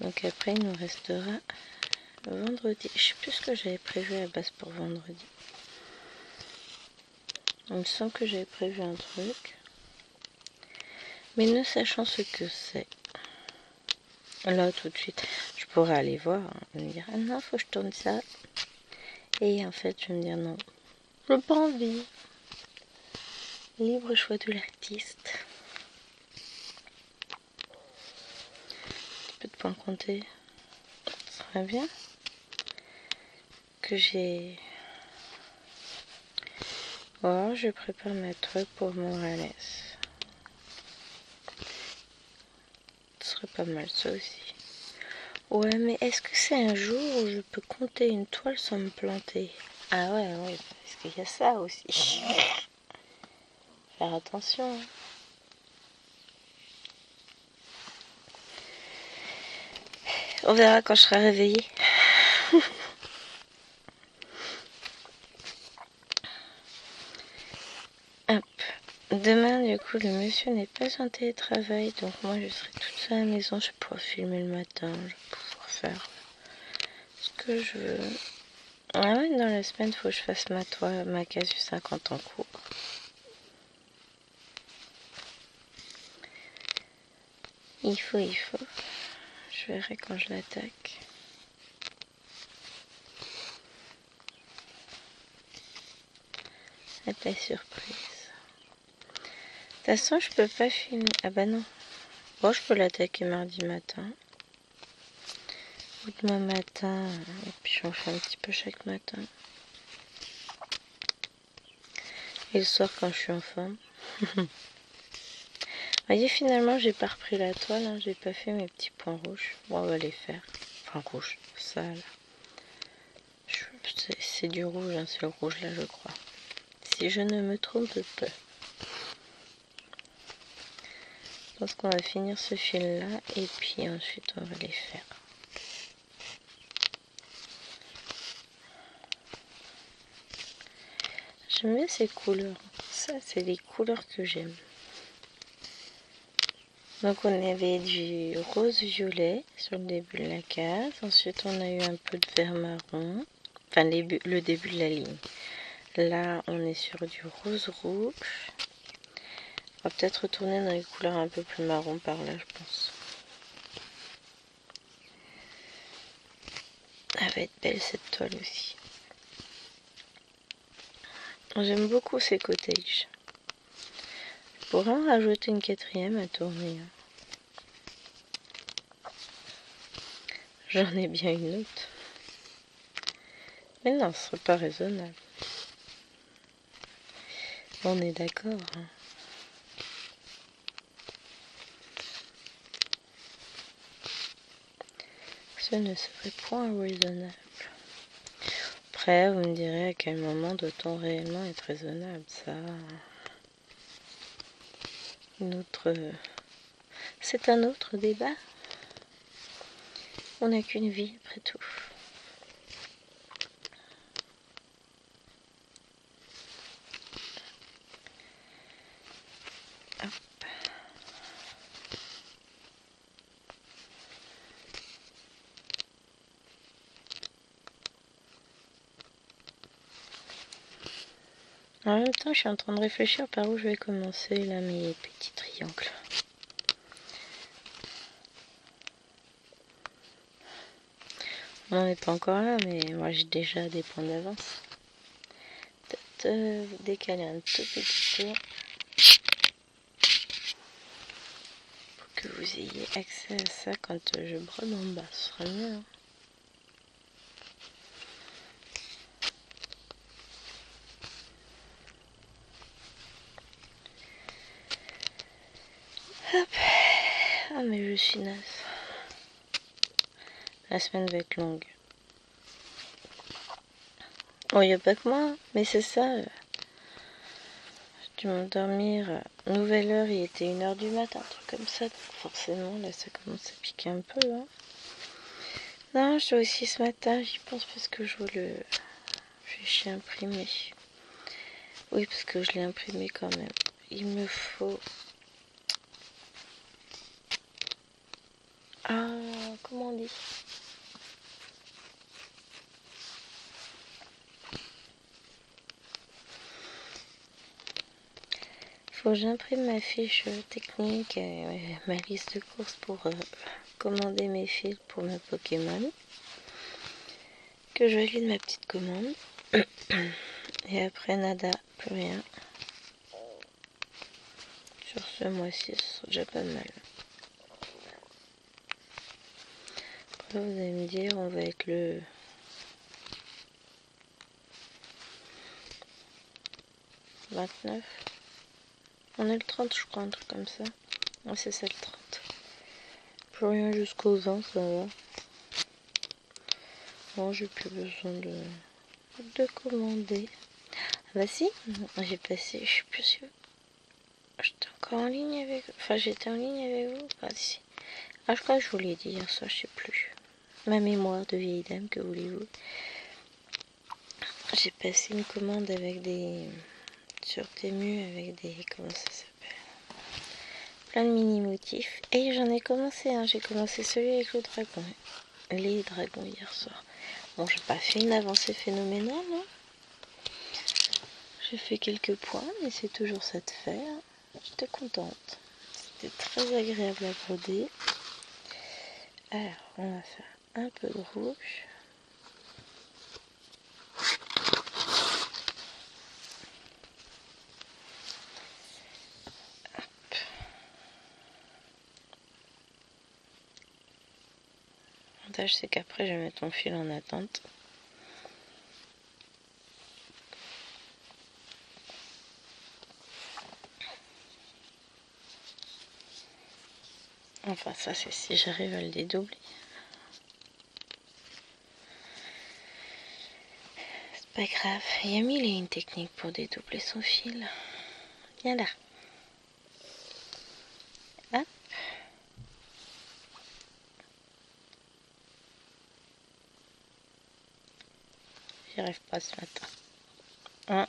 Donc après, il nous restera vendredi. Je sais plus ce que j'avais prévu à la base pour vendredi. Il me semble que j'avais prévu un truc. Mais ne sachant ce que c'est. Là, tout de suite, je pourrais aller voir. Et me dire, ah non, faut que je tourne ça. Et en fait, je vais me dire non. Je n'ai pas envie. Libre choix de l'artiste. Tu peux te pas compter. Ce serait bien que j'ai... Oh, je prépare ma truc pour Morales. Ce serait pas mal ça aussi. Ouais, mais est-ce que c'est un jour où je peux compter une toile sans me planter? Ah ouais, oui, parce qu'il y a ça aussi. Faire attention. Hein. On verra quand je serai réveillée. Hop. Demain, du coup, le monsieur n'est pas en télétravail, donc moi, je serai toute seule à la maison. Je vais pouvoir filmer le matin, je vais pouvoir faire ce que je veux. Ah ouais, dans la semaine, il faut que je fasse ma casu 50 en cours. Il faut. Je verrai quand je l'attaque. C'est la surprise. De toute façon, je peux pas filmer. Ah bah non. Bon, je peux l'attaquer mardi matin. Ou demain matin. Et puis j'en fais un petit peu chaque matin. Et le soir quand je suis en forme. Vous voyez, finalement, j'ai pas repris la toile. Hein. J'ai pas fait mes petits points rouges. Bon, on va les faire. Enfin, rouge. Ça, là. C'est du rouge. Hein. C'est le rouge, là, je crois. Si je ne me trompe pas. Je pense qu'on va finir ce fil là et puis ensuite on va les faire. J'aime bien ces couleurs. Ça, c'est les couleurs que j'aime. Donc on avait du rose-violet sur le début de la case. Ensuite on a eu un peu de vert marron. Enfin le début de la ligne. Là on est sur du rose-rouge. On va peut-être retourner dans les couleurs un peu plus marron par là, je pense. Elle va être belle cette toile aussi. J'aime beaucoup ces cottages. pourrais en rajouter une quatrième à tourner. J'en ai bien une autre. Mais non, ce serait pas raisonnable. On est d'accord. Ce ne serait point raisonnable. Après, vous me direz à quel moment doit-on réellement être raisonnable. Ça, c'est un autre débat. On n'a qu'une vie après tout. Hop. En même temps, je suis en train de réfléchir par où je vais commencer là mes petits triangles. On n'est pas encore là, mais moi j'ai déjà des points d'avance. Peut-être décaler un tout petit peu pour que vous ayez accès à ça quand je brode en bas. Ce sera mieux. Hein. Hop. Ah mais je suis naze. La semaine va être longue. Bon, il n'y a pas que moi, mais c'est ça. J'ai dû m'endormir. Nouvelle heure, il était 1h du matin, un truc comme ça. Donc forcément, là, ça commence à piquer un peu. Hein. Non, je dois aussi ce matin, j'y pense parce que je vois le fichier imprimé. Oui, parce que je l'ai imprimé quand même. Il me faut... Ah, comment on dit ? Faut que j'imprime ma fiche technique et ma liste de courses pour commander mes fils pour mes Pokémon. Que je valide ma petite commande. Et après, nada, plus rien. Sur ce mois-ci, ce sera déjà pas mal. Après, vous allez me dire, on va être le... « 29 ». On est le 30, je crois, un truc comme ça. Ouais, c'est ça, le 30. Plus rien jusqu'au 20, ça va. Bon, j'ai plus besoin de commander. Ah bah si, j'ai passé, je sais plus si... J'étais encore en ligne avec... Enfin, j'étais en ligne avec vous. Enfin, si. Ah, je crois que je vous l'ai dit hier soir, je sais plus. Ma mémoire de vieille dame, que voulez-vous. J'ai passé une commande avec des... Sur Temu, avec des... Comment ça s'appelle ? Plein de mini-motifs. Et j'en ai commencé, hein. J'ai commencé celui avec le dragon. Les dragons hier soir. Bon, j'ai pas fait une avancée phénoménale, hein. J'ai fait quelques points, mais c'est toujours ça de faire. J'étais contente. C'était très agréable à broder. Alors, on va faire un peu de rouge. Hop. L'avantage, c'est qu'après, je vais mettre mon fil en attente. Enfin, ça, c'est si j'arrive à le dédoubler. C'est pas grave. Yami, il a une technique pour dédoubler son fil. Viens là. Hop. J'y arrive pas ce matin. Hein.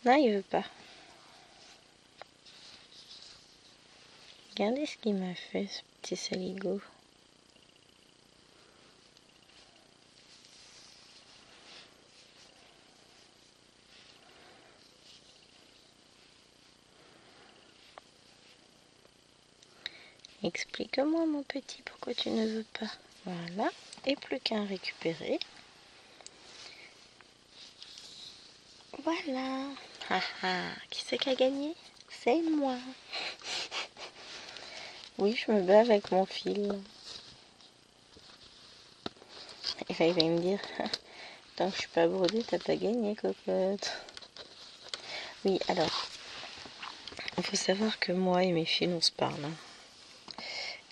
Non, il veut pas. Regardez ce qu'il m'a fait, ce petit saligo. Explique-moi, mon petit, pourquoi tu ne veux pas. Voilà. Et plus qu'à récupérer. Voilà. Ah ah, qui c'est qui a gagné? C'est moi. Oui, je me bats avec mon fil. Et là, il va me dire, tant que je suis pas brodée, t'as pas gagné, cocotte. Oui, alors, il faut savoir que moi et mes fils, on se parle. Hein.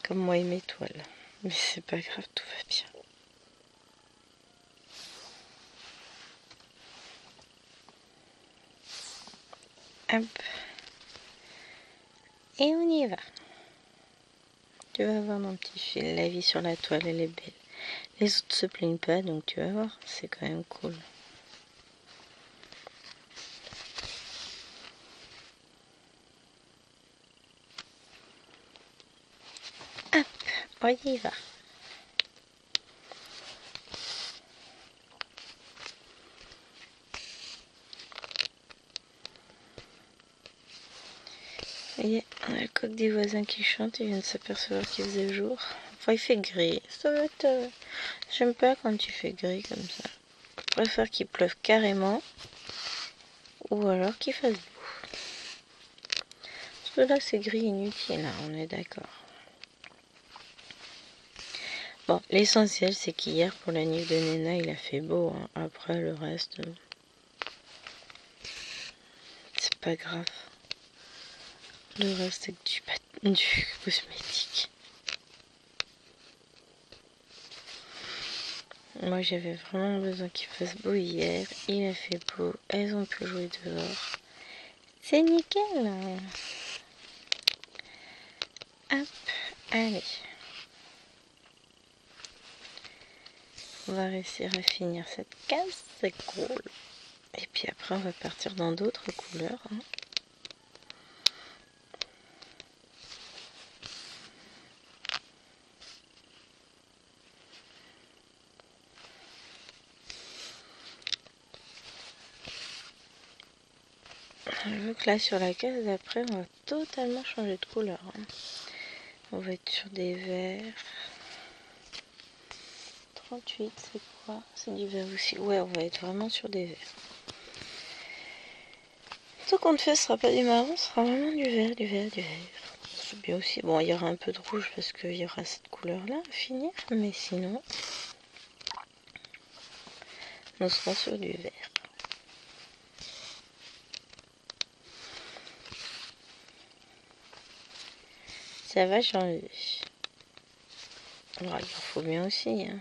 Comme moi et mes toiles. Mais c'est pas grave, tout va bien. Hop. Et on y va. Tu vas voir mon petit fil, la vie sur la toile, elle est belle. Les autres se plaignent pas, donc tu vas voir, c'est quand même cool. Hop, on y va. Vous voyez, on a le coq des voisins qui chante, il vient de s'apercevoir qu'il faisait jour. Enfin, il fait gris. Ça va être... J'aime pas quand il fait gris comme ça. Je préfère qu'il pleuve carrément. Ou alors qu'il fasse beau. Parce que là, c'est gris inutile, hein, on est d'accord. Bon, l'essentiel, c'est qu'hier, pour la nuit de Nena, il a fait beau. Hein. Après, le reste... c'est pas grave. Le reste, c'est que du cosmétique. Moi, j'avais vraiment besoin qu'il fasse beau hier. Il a fait beau. Elles ont pu jouer dehors. C'est nickel. Hop, allez. On va réussir à finir cette case. C'est cool. Et puis après, on va partir dans d'autres couleurs. Hein. Je veux que là, sur la case d'après, on va totalement changer de couleur. Hein. On va être sur des verts. 38, c'est quoi? C'est du vert aussi. Ouais, on va être vraiment sur des verts. Tout qu'on fait, ce sera pas du marron, ce sera vraiment du vert, du vert, du vert. C'est bien aussi. Bon, il y aura un peu de rouge parce qu'il y aura cette couleur-là à finir. Mais sinon, nous serons sur du vert. Ça va changer. Alors, il en faut bien aussi. Hein.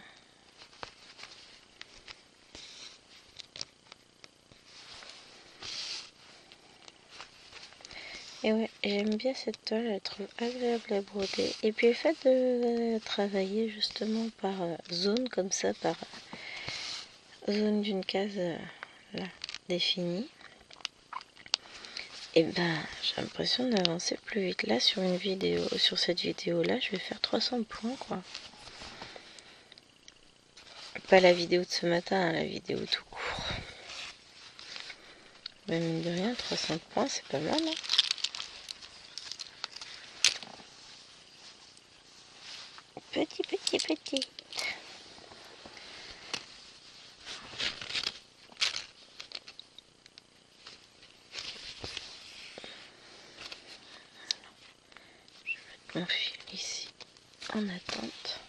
Et ouais, j'aime bien cette toile, je la trouve agréable à broder. Et puis le fait de travailler justement par zone comme ça, par zone d'une case là, définie, et ben j'ai l'impression d'avancer plus vite. Là sur une vidéo, sur cette vidéo là, je vais faire 300 points quoi. Pas la vidéo de ce matin, hein, la vidéo tout court. Mais mine de rien, 300 points c'est pas mal. Hein. Petit. Je vais mettre mon fil ici en attente.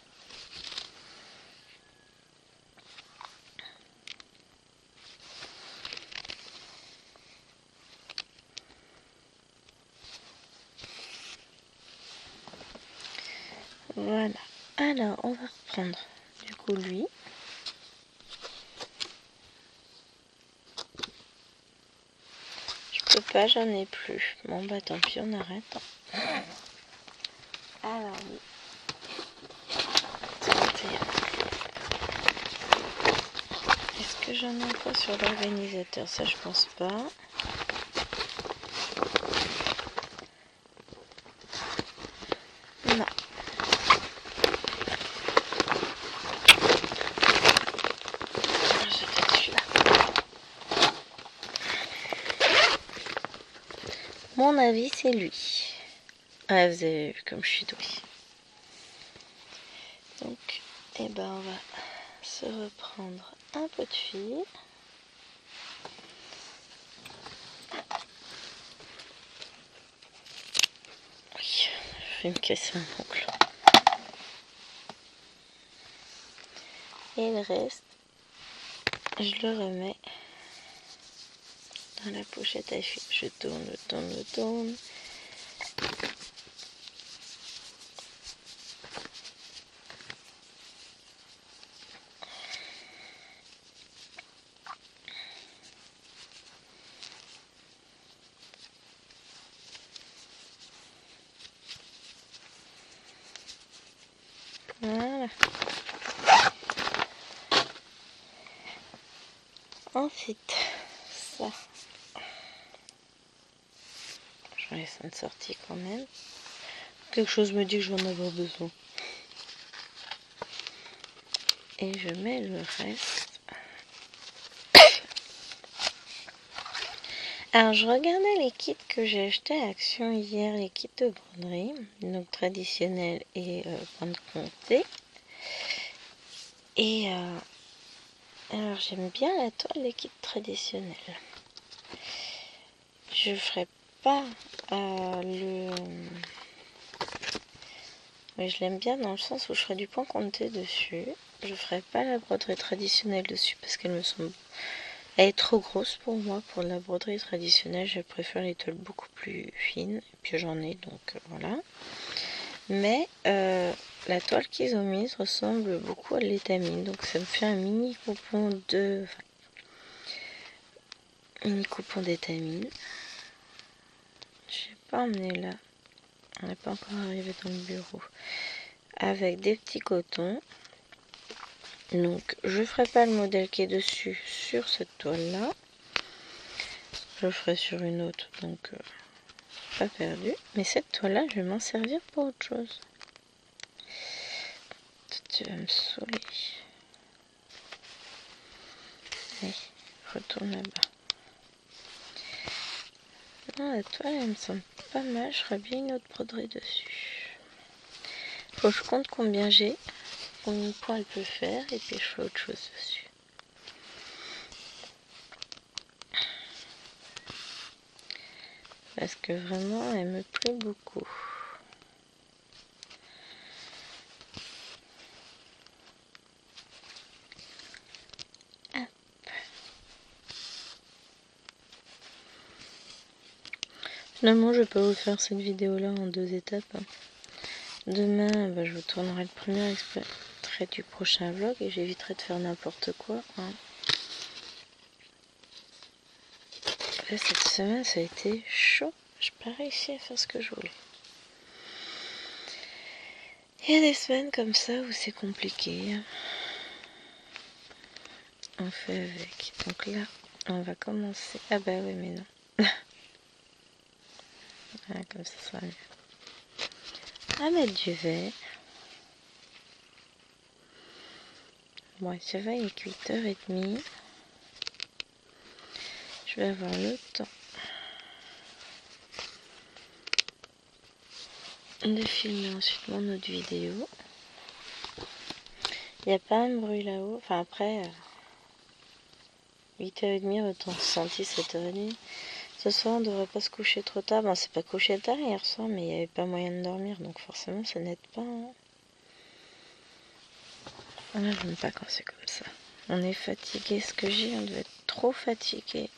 Voilà. Alors, on va reprendre du coup lui. Je peux pas, j'en ai plus. Bon bah tant pis, on arrête. Alors oui. 31. Est-ce que j'en ai encore sur l'organisateur? Ça je pense pas. Non. Je vais peut-être celui-là. Mon avis c'est lui. Ah vous avez vu comme je suis douée. Donc, eh ben on va se reprendre un peu de fil. failli me casser un ongle. Et le reste, je le remets dans la pochette à fil. Je tourne, je tourne, je tourne. Voilà. Ensuite, ça. J'en laisse une sortie quand même. Quelque chose me dit que j'en avais besoin. Et je mets le reste. Alors, je regardais les kits que j'ai achetés à Action hier, les kits de broderie, donc traditionnels et point de comté. Et alors, j'aime bien la toile des kits traditionnels. Je ferai pas mais je l'aime bien dans le sens où je ferai du point comté dessus. Je ferai pas la broderie traditionnelle dessus parce qu'elle me semble... Elle est trop grosse pour moi, pour la broderie traditionnelle. Je préfère les toiles beaucoup plus fines. Et puis j'en ai, donc voilà. Mais la toile qu'ils ont mise ressemble beaucoup à l'étamine. Donc ça me fait un mini coupon de... Enfin, mini coupon d'étamine. Je n'ai pas emmené là. On n'est pas encore arrivé dans le bureau. Avec des petits cotons. Donc je ferai pas le modèle qui est dessus sur cette toile là. Je le ferai sur une autre, donc pas perdu. Mais cette toile là, je vais m'en servir pour autre chose. Tu vas me saouler. Allez, retourne là-bas. Non, la toile elle me semble pas mal. Je ferai bien une autre broderie dessus. Faut que je compte combien j'ai, combien de points elle peut faire, et puis je ferai autre chose dessus. Parce que vraiment, elle me plaît beaucoup. Hop. Finalement, je peux vous faire cette vidéo-là en 2 étapes. Demain, je vous tournerai le premier extrait du prochain vlog et j'éviterai de faire n'importe quoi. Là, cette semaine, ça a été chaud. Je n'ai pas réussi à faire ce que je voulais. Il y a des semaines comme ça où c'est compliqué. On fait avec. Donc là, on va commencer. Ah bah oui, mais non. Ah, comme ça sera mieux. On va mettre du vert. Bon, ça va, il est 8h30. Je vais avoir le temps de filmer ensuite mon autre vidéo. Il n'y a pas un bruit là-haut. Enfin, après, 8h30, autant senti 7h30. Ce soir, on ne devrait pas se coucher trop tard. Bon, c'est pas couché tard hier soir, mais il n'y avait pas moyen de dormir, donc forcément, ça n'aide pas. Voilà, je n'aime pas quand c'est comme ça. On est fatigué, ce que j'ai, on devait être trop fatigué.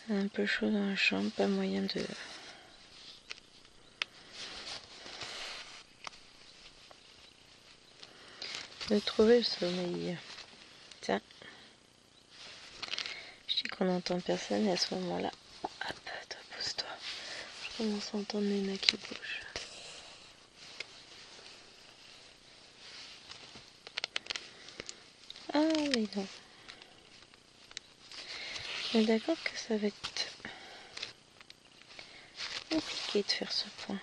Un peu chaud dans la chambre, pas moyen de trouver le sommeil. Tiens. Je dis qu'on n'entend personne et à ce moment-là, hop, toi, pousse-toi. Je commence à entendre les nains qui bougent. Ah, mais non. On est d'accord que ça va être compliqué de faire ce point.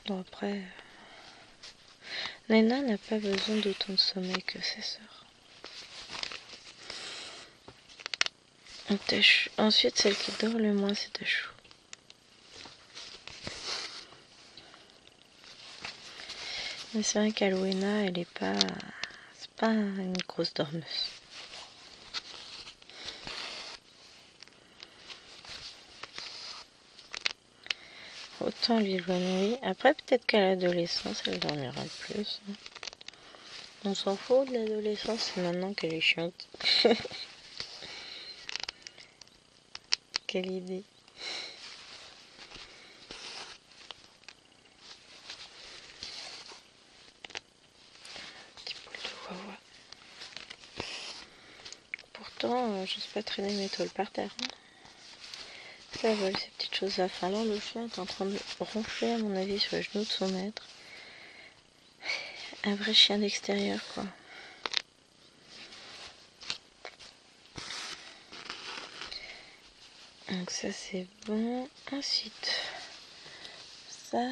Bon, après, Nena n'a pas besoin d'autant de sommeil que ses sœurs. Ensuite, celle qui dort le moins, c'est Tachou. Mais c'est vrai qu'Alwena, elle est pas... C'est pas une grosse dormeuse. autant Lilo nuit. Après, peut-être qu'à l'adolescence, elle dormira plus. On s'en fout de l'adolescence, c'est maintenant qu'elle est chiante. Quelle idée. Petit poil de wawa. Pourtant, j'ose pas traîner mes toiles par terre. Ça vole ces petites choses à fin. Là, le chien est en train de ronfler, à mon avis, sur les genoux de son maître. Un vrai chien d'extérieur, quoi. Donc ça, c'est bon. Ensuite, ça,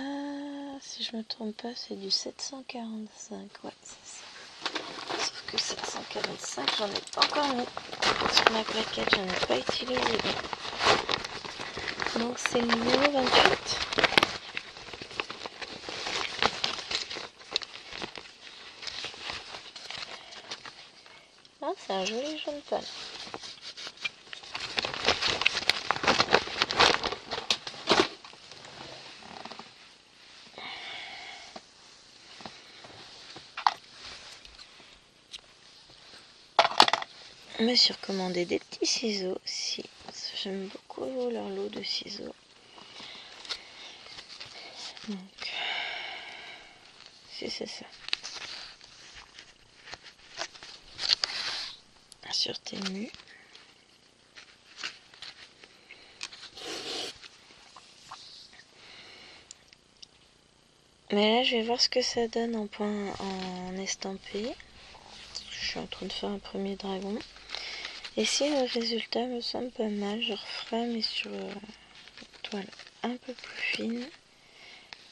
si je me trompe pas, c'est du 745. Ouais, c'est ça. Sauf que 745, j'en ai pas encore mis. Sur ma plaquette, j'en ai pas utilisé. Donc c'est le numéro 28. Ah, c'est un joli jaune pâle. On m'a surcommandé des petits ciseaux aussi. J'aime beaucoup leur lot de ciseaux. Donc, si c'est ça. Sur Temu. Mais là, je vais voir ce que ça donne en point en estampé. Je suis en train de faire un premier dragon. Et si le résultat me semble pas mal, je referai, mais sur une toile un peu plus fine,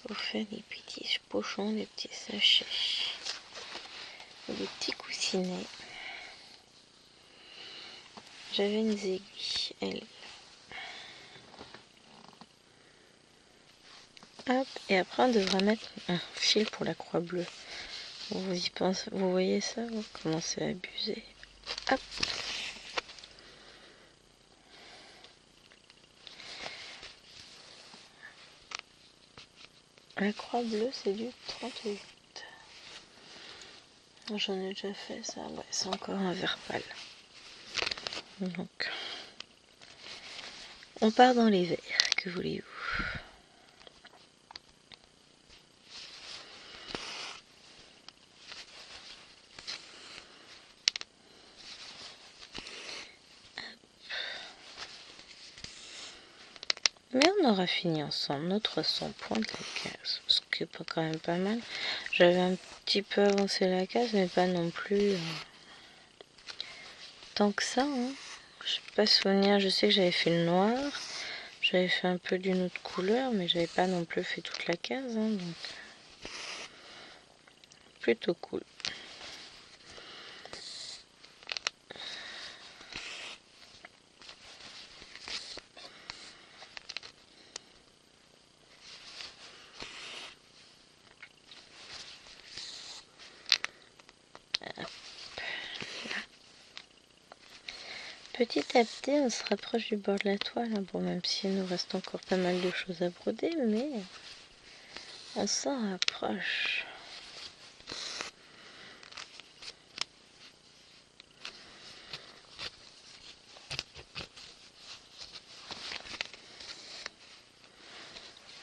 pour faire des petits pochons, des petits sachets, des petits coussinets. J'avais une aiguille, elle. Hop, et après on devrait mettre un fil pour la croix bleue. Vous y pensez, vous voyez ça, vous commencez à abuser. Hop. La croix bleue, c'est du 38. J'en ai déjà fait ça, ouais, c'est encore un vert pâle. Donc, on part dans les verts, que voulez-vous? Mais on aura fini ensemble notre 100 points de la case, ce qui est quand même pas mal. J'avais un petit peu avancé la case, mais pas non plus tant que ça. Hein. Je sais pas souvenir, je sais que j'avais fait le noir, j'avais fait un peu d'une autre couleur, mais j'avais pas non plus fait toute la case. Hein, donc plutôt cool. Petit à petit, on se rapproche du bord de la toile. Bon, même s'il nous reste encore pas mal de choses à broder, mais on s'en rapproche.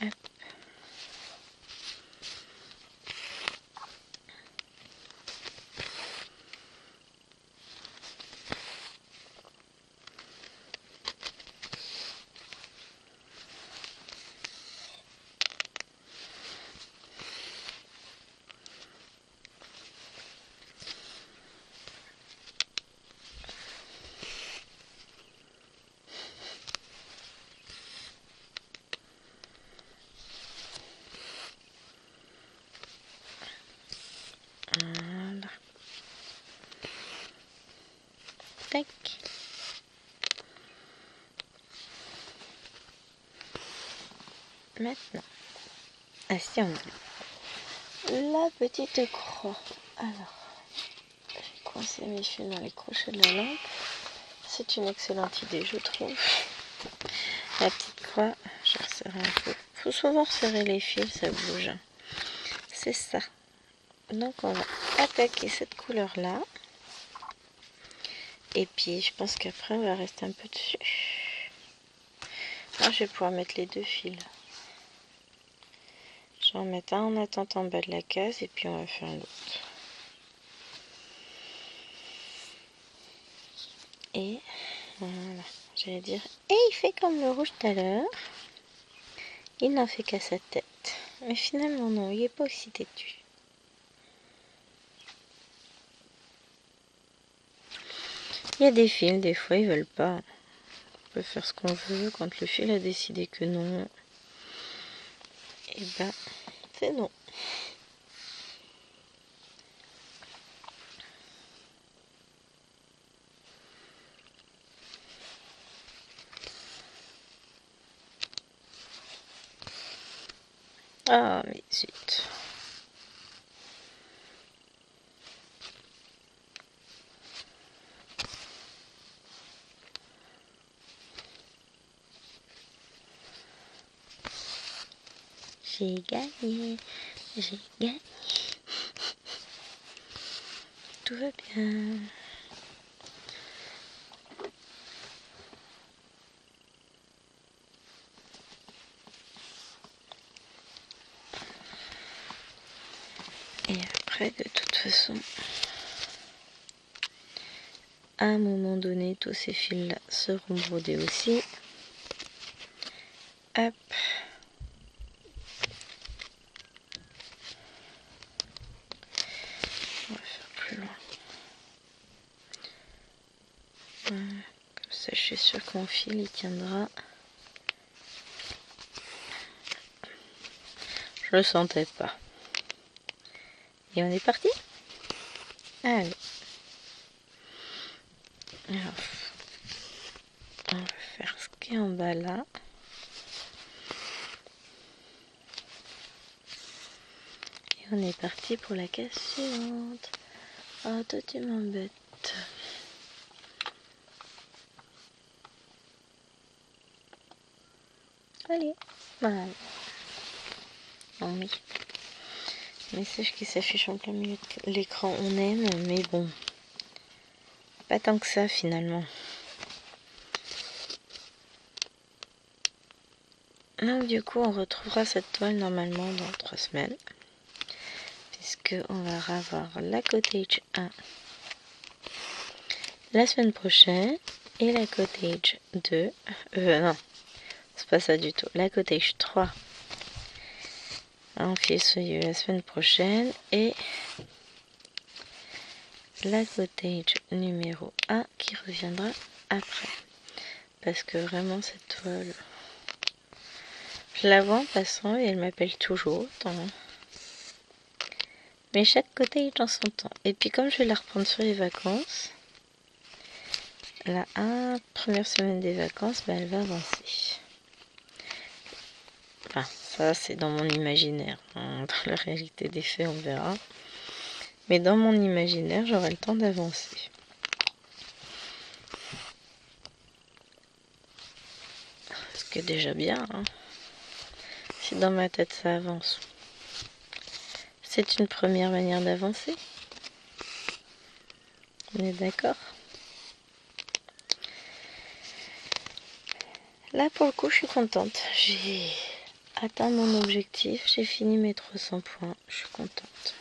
Hop. Voilà. Tac. Maintenant, si on a la petite croix. Alors, j'ai coincé mes fils dans les crochets de la lampe. C'est une excellente idée, je trouve. La petite croix, je resserre un peu. faut souvent resserrer les fils, ça bouge. C'est ça. Donc on va attaquer cette couleur-là. Et puis je pense qu'après on va rester un peu dessus. Là je vais pouvoir mettre les deux fils. Je vais en mettre un en attente en bas de la case et puis on va faire l'autre. Et voilà, j'allais dire, et il fait comme le rouge tout à l'heure. Il n'en fait qu'à sa tête. Mais finalement non, il n'est pas aussi têtu. Il y a des fils, des fois ils veulent pas. On peut faire ce qu'on veut. Quand le fil a décidé que non, et ben c'est non. Ah mais zut. J'ai gagné. J'ai gagné. Tout va bien. Et après, de toute façon, à un moment donné, tous ces fils-là seront brodés aussi. Hop. On va faire plus loin. Voilà. Comme ça, je suis sûre que mon fil, il tiendra. Je le sentais pas. Et on est parti. Allez. Alors, on va faire ce qui est en bas là. Et on est parti pour la case suivante. Oh, toi tu m'embêtes. Allez. Voilà. Non mais. Message qui s'affiche en plein milieu de l'écran. On aime, mais bon. Pas tant que ça finalement. Donc du coup on retrouvera cette toile normalement dans 3 semaines. Puisque on va avoir la cottage 1 la semaine prochaine. Et la cottage 2. Non, c'est pas ça du tout. La cottage 3 en fil soyeux la semaine prochaine. Et la cottage numéro 1 qui reviendra après. Parce que vraiment cette toile, je la vois en passant et elle m'appelle toujours. Mais chaque cottage dans son temps. Et puis comme je vais la reprendre sur les vacances, la première semaine des vacances, bah, elle va avancer. Enfin, ça c'est dans mon imaginaire. Dans la réalité des faits, on verra. Mais dans mon imaginaire, j'aurai le temps d'avancer. Ce qui est déjà bien, hein. Si dans ma tête ça avance. C'est une première manière d'avancer. On est d'accord? Là pour le coup je suis contente. J'ai atteint mon objectif. J'ai fini mes 300 points. Je suis contente.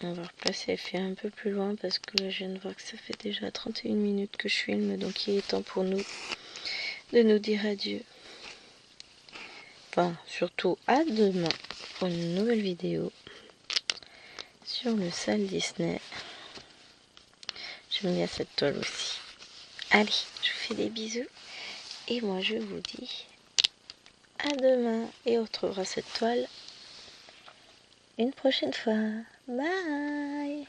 On va replacer les fils un peu plus loin parce que là je viens de voir que ça fait déjà 31 minutes que je filme. Donc il est temps pour nous de nous dire adieu. Enfin surtout à demain pour une nouvelle vidéo sur le salle Disney. J'aime bien cette toile aussi. Allez, je vous fais des bisous. Et moi je vous dis à demain. Et on retrouvera cette toile une prochaine fois. Bye!